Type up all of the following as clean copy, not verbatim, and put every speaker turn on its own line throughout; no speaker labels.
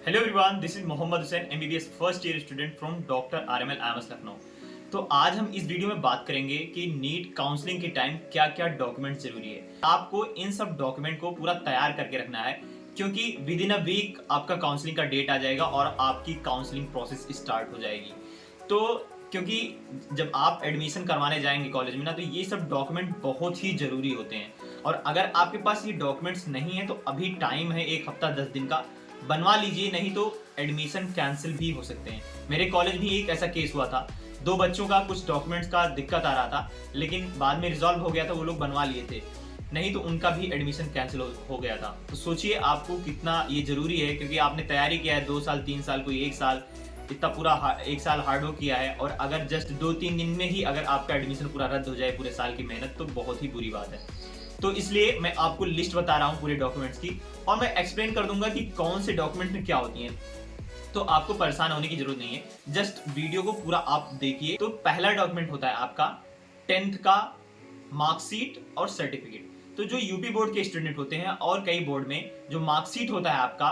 Hello everyone, this is Mohammad Hussain MBBS first year student from doctor RML IMS Lucknow. तो आज हम इस वीडियो में बात करेंगे कि नीट काउंसलिंग के टाइम क्या क्या डॉक्यूमेंट जरूरी है। आपको इन सब डॉक्यूमेंट को पूरा तैयार करके रखना है क्योंकि विद इन अ वीक आपका काउंसलिंग का डेट आ जाएगा और आपकी काउंसलिंग प्रोसेस स्टार्ट हो जाएगी। तो क्योंकि जब आप एडमिशन करवाने जाएंगे कॉलेज में ना, तो ये सब डॉक्यूमेंट बहुत ही जरूरी होते हैं। और अगर आपके पास ये डॉक्यूमेंट्स नहीं है तो अभी टाइम है, 1 हफ्ता 10 दिन का, बनवा लीजिए, नहीं तो एडमिशन कैंसिल भी हो सकते हैं। मेरे कॉलेज भी एक ऐसा केस हुआ था, 2 बच्चों का कुछ डॉक्यूमेंट्स का दिक्कत आ रहा था, लेकिन बाद में रिजॉल्व हो गया था, वो लोग बनवा लिए थे, नहीं तो उनका भी एडमिशन कैंसिल हो गया था। तो सोचिए आपको कितना ये जरूरी है, क्योंकि आपने तैयारी किया है 2 साल 3 साल, कोई 1 साल, इतना पूरा 1 साल हार्ड वर्क किया है, और अगर जस्ट 2-3 दिन में ही अगर आपका एडमिशन पूरा रद्द हो जाए पूरे साल की मेहनत, तो बहुत ही बुरी बात है। तो इसलिए मैं आपको लिस्ट बता रहा हूँ पूरे डॉक्यूमेंट्स की, और मैं एक्सप्लेन कर दूंगा कि कौन से डॉक्यूमेंट में क्या होती हैं। तो आपको परेशान होने की जरूरत नहीं है, जस्ट वीडियो को पूरा आप देखिए। तो पहला डॉक्यूमेंट होता है आपका 10th का मार्कशीट और सर्टिफिकेट। तो जो यूपी बोर्ड के स्टूडेंट होते हैं और कई बोर्ड में जो मार्कशीट होता है आपका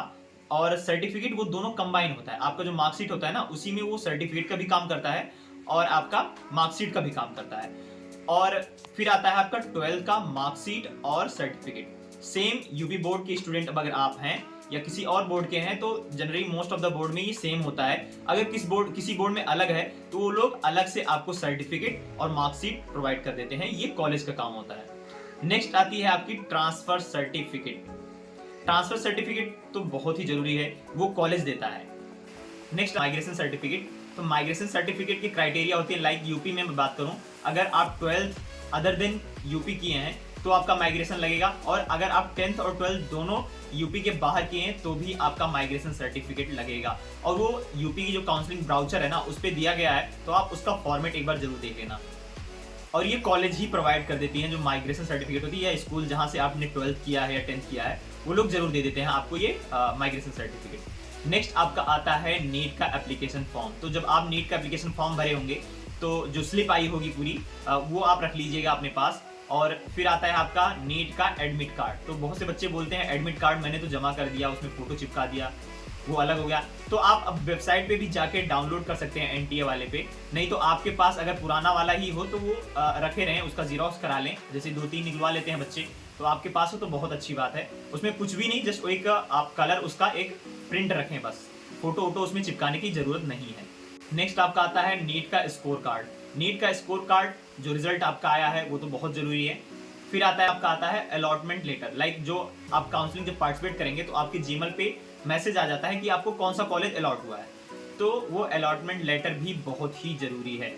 और सर्टिफिकेट, वो दोनों कंबाइन होता है। आपका जो मार्कशीट होता है ना, उसी में वो सर्टिफिकेट का भी काम करता है और आपका मार्कशीट का भी काम करता है। और फिर आता है आपका 12th का मार्कशीट और सर्टिफिकेट। सेम यूपी बोर्ड के स्टूडेंट अगर आप हैं या किसी और बोर्ड के हैं, तो generally most of the board में ये सेम होता है। अगर किसी बोर्ड में अलग है तो वो लोग अलग से आपको सर्टिफिकेट और मार्कशीट प्रोवाइड कर देते हैं। ये कॉलेज का काम होता है। नेक्स्ट आती है आपकी ट्रांसफर सर्टिफिकेट। ट्रांसफर सर्टिफिकेट तो बहुत ही जरूरी है, वो कॉलेज देता है। Next migration certificate. तो माइग्रेशन सर्टिफिकेट की क्राइटेरिया होती है, लाइक यूपी में मैं बात करूं, अगर आप 12th अदर देन यूपी किए हैं तो आपका माइग्रेशन लगेगा, और अगर आप 10th और 12th दोनों यूपी के बाहर किए हैं तो भी आपका माइग्रेशन सर्टिफिकेट लगेगा। और वो यूपी की जो काउंसलिंग ब्राउचर है ना, उस पर दिया गया है, तो आप उसका फॉर्मेट एक बार जरूर देख लेना। और ये कॉलेज ही प्रोवाइड कर देती हैं जो माइग्रेशन सर्टिफिकेट होती है, या स्कूल जहाँ से आपने 12th किया है या 10th किया है, वो लोग जरूर दे देते हैं आपको ये माइग्रेशन सर्टिफिकेट। नेक्स्ट आपका आता है नीट का एप्लीकेशन फॉर्म। तो जब आप नीट का एप्लीकेशन फॉर्म भरे होंगे तो जो स्लिप आई होगी पूरी, वो आप रख लीजिएगा अपने पास। और फिर आता है आपका नीट का एडमिट कार्ड। तो बहुत से बच्चे बोलते हैं एडमिट कार्ड मैंने तो जमा कर दिया, उसमें फोटो चिपका दिया, वो अलग हो गया। तो आप अब वेबसाइट पे भी जाके डाउनलोड कर सकते हैं एनटीए वाले पे, नहीं तो आपके पास अगर पुराना वाला ही हो तो वो रखे रहें, उसका जीरोक्स करा लें, जैसे 2-3 निकलवा लेते हैं बच्चे, तो आपके पास हो तो बहुत अच्छी बात है। उसमें कुछ भी नहीं, जस्ट एक आप कलर उसका एक प्रिंट रखें, बस फोटो वोटो उसमें चिपकाने की जरूरत नहीं है। नेक्स्ट आपका आता है नीट का स्कोर कार्ड। नीट का स्कोर कार्ड, जो रिजल्ट आपका आया है वो तो बहुत जरूरी है। फिर आता है अलॉटमेंट लेटर, लाइक जो आप काउंसलिंग जब पार्टिसिपेट करेंगे तो आपके जीमेल पे मैसेज आ जाता है कि आपको कौन सा कॉलेज अलॉट हुआ है, तो वो अलॉटमेंट लेटर भी बहुत ही जरूरी है।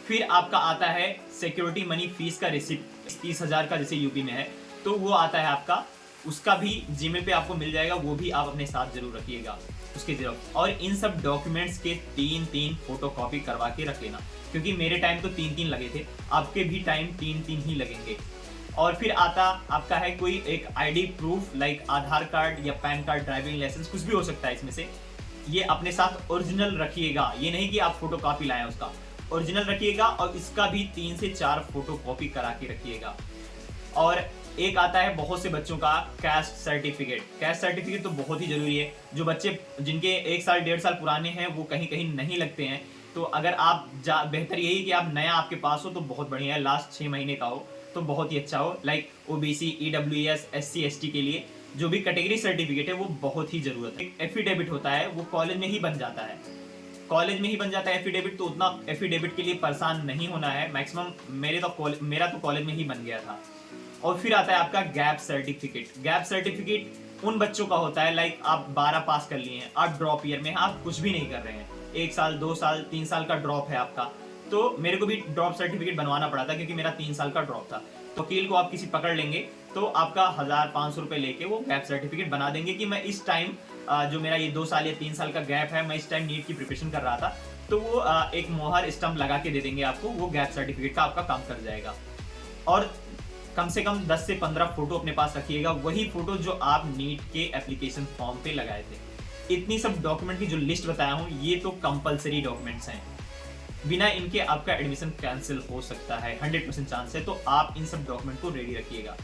फिर आपका आता है सिक्योरिटी मनी फीस का रिसिप्ट, 30,000 का जैसे यूपी में है, तो वो आता है आपका, उसका भी जीमेल पे आपको मिल जाएगा, वो भी आप अपने साथ जरूर रखिएगा उसके जेरोक्स। और इन सब डॉक्यूमेंट्स के 3-3 फोटो कॉपी करवा के रख लेना, क्योंकि मेरे टाइम तो 3-3 लगे थे, आपके भी टाइम 3-3 ही लगेंगे। और फिर आता आपका है कोई एक आईडी प्रूफ, लाइक आधार कार्ड या पैन कार्ड, ड्राइविंग लाइसेंस, कुछ भी हो सकता है इसमें से। ये अपने साथ ओरिजिनल रखिएगा, ये नहीं कि आप फोटो कॉपी लाएं, उसका ओरिजिनल रखिएगा, और इसका भी 3 से 4 फोटो कॉपी करा के रखिएगा। और एक आता है बहुत से बच्चों का कैस्ट सर्टिफिकेट। कैस्ट सर्टिफिकेट तो बहुत ही जरूरी है। जो बच्चे जिनके 1 साल 1.5 साल पुराने हैं वो कहीं कहीं नहीं लगते हैं, तो अगर आप बेहतर यही कि आप नया आपके पास हो तो बहुत बढ़िया है, लास्ट 6 महीने का हो तो बहुत ही अच्छा हो। Like OBC, EWS, SC ST के लिए जो भी कैटेगरी सर्टिफिकेट है वो बहुत ही जरूरत है। एफिडेविट होता है, वो कॉलेज में ही बन जाता है, कॉलेज में ही बन जाता है एफिडेविट, तो उतना एफिडेविट के लिए परेशान नहीं होना है। मैक्सिमम मेरा तो कॉलेज में ही बन गया था। और फिर आता है आपका गैप सर्टिफिकेट। गैप सर्टिफिकेट उन बच्चों का होता है, लाइक आप 12 पास कर लिए हैं, आप ड्रॉप ईयर में आप कुछ भी नहीं कर रहे हैं, 1 साल 2 साल 3 साल का ड्रॉप है आपका। तो मेरे को भी ड्रॉप सर्टिफिकेट बनवाना पड़ा था, क्योंकि मेरा 3 साल का ड्रॉप था। वकील को आप किसी पकड़ लेंगे तो आपका 1,000-500 रुपए लेके वो गैप सर्टिफिकेट बना देंगे कि मैं इस टाइम जो मेरा ये 2 साल या 3 साल का गैप है, मैं इस टाइम नीट की प्रिपरेशन कर रहा था, तो वो एक मोहर स्टम्प लगा के दे देंगे आपको, वो गैप सर्टिफिकेट का आपका काम कर जाएगा। और कम से कम 10 से 15 फोटो अपने पास रखिएगा, वही फोटो जो आप नीट के एप्लीकेशन फॉर्म पे लगाए थे। इतनी सब डॉक्यूमेंट की जो लिस्ट बताया हूँ, ये तो कंपलसरी डॉक्यूमेंट्स हैं, बिना इनके आपका एडमिशन कैंसिल हो सकता है, 100% चांस है। तो आप इन सब डॉक्यूमेंट को रेडी रखिएगा।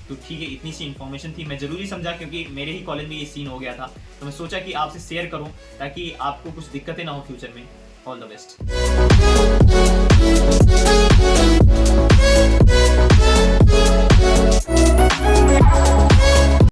तो ठीक है, इतनी सी इन्फॉर्मेशन थी, मैं जरूरी समझा क्योंकि मेरे ही कॉलेज में ये सीन हो गया था, तो मैं सोचा कि आपसे शेयर करूं ताकि आपको कुछ दिक्कतें ना हो फ्यूचर में। All the best.